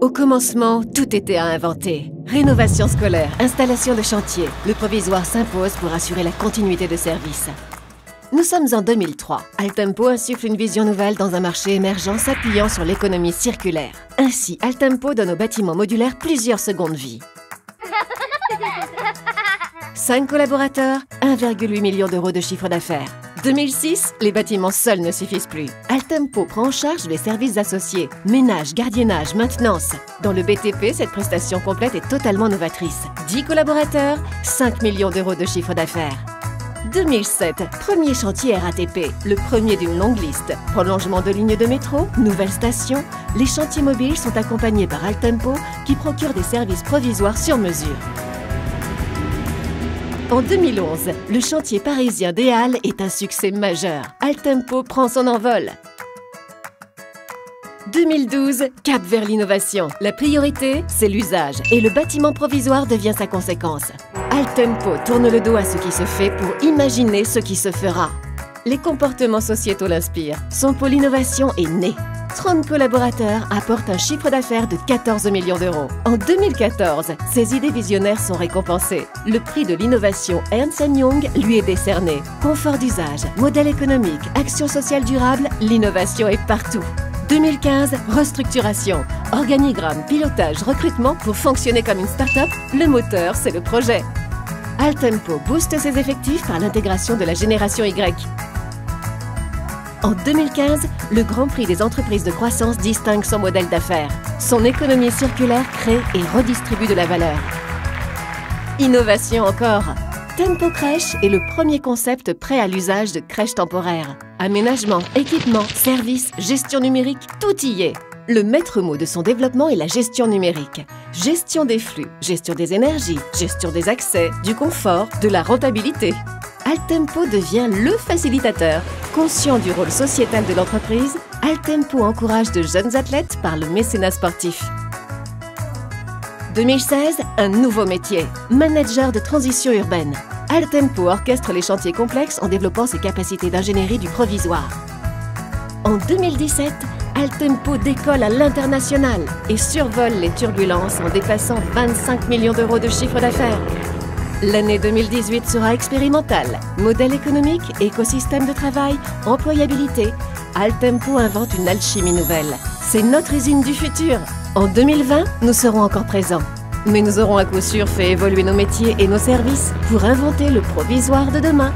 Au commencement, tout était à inventer. Rénovation scolaire, installation de chantier, le provisoire s'impose pour assurer la continuité de service. Nous sommes en 2003. Altempo insuffle une vision nouvelle dans un marché émergent s'appuyant sur l'économie circulaire. Ainsi, Altempo donne aux bâtiments modulaires plusieurs secondes vie. 5 collaborateurs, 1,8 million d'euros de chiffre d'affaires. 2006, les bâtiments seuls ne suffisent plus. Altempo prend en charge les services associés, ménage, gardiennage, maintenance. Dans le BTP, cette prestation complète est totalement novatrice. 10 collaborateurs, 5 millions d'euros de chiffre d'affaires. 2007, premier chantier RATP, le premier d'une longue liste. Prolongement de lignes de métro, nouvelle station. Les chantiers mobiles sont accompagnés par Altempo qui procure des services provisoires sur mesure. En 2011, le chantier parisien des Halles est un succès majeur. Altempo prend son envol. 2012, cap vers l'innovation. La priorité, c'est l'usage et le bâtiment provisoire devient sa conséquence. Altempo tourne le dos à ce qui se fait pour imaginer ce qui se fera. Les comportements sociétaux l'inspirent. Son pôle innovation est né. 30 collaborateurs apportent un chiffre d'affaires de 14 millions d'euros. En 2014, ses idées visionnaires sont récompensées. Le prix de l'innovation Ernst & Young lui est décerné. Confort d'usage, modèle économique, action sociale durable, l'innovation est partout. 2015, restructuration, organigramme, pilotage, recrutement pour fonctionner comme une start-up, le moteur, c'est le projet. Altempo booste ses effectifs par l'intégration de la génération Y. En 2015, le Grand Prix des entreprises de croissance distingue son modèle d'affaires. Son économie circulaire crée et redistribue de la valeur. Innovation encore. Tempo Crèche est le premier concept prêt à l'usage de crèches temporaires. Aménagement, équipement, services, gestion numérique, tout y est. Le maître mot de son développement est la gestion numérique. Gestion des flux, gestion des énergies, gestion des accès, du confort, de la rentabilité. Altempo devient le facilitateur. Conscient du rôle sociétal de l'entreprise, Altempo encourage de jeunes athlètes par le mécénat sportif. 2016, un nouveau métier, manager de transition urbaine. Altempo orchestre les chantiers complexes en développant ses capacités d'ingénierie du provisoire. En 2017, Altempo décolle à l'international et survole les turbulences en dépassant 25 millions d'euros de chiffre d'affaires. L'année 2018 sera expérimentale. Modèle économique, écosystème de travail, employabilité. Altempo invente une alchimie nouvelle. C'est notre usine du futur. En 2020, nous serons encore présents. Mais nous aurons à coup sûr fait évoluer nos métiers et nos services pour inventer le provisoire de demain.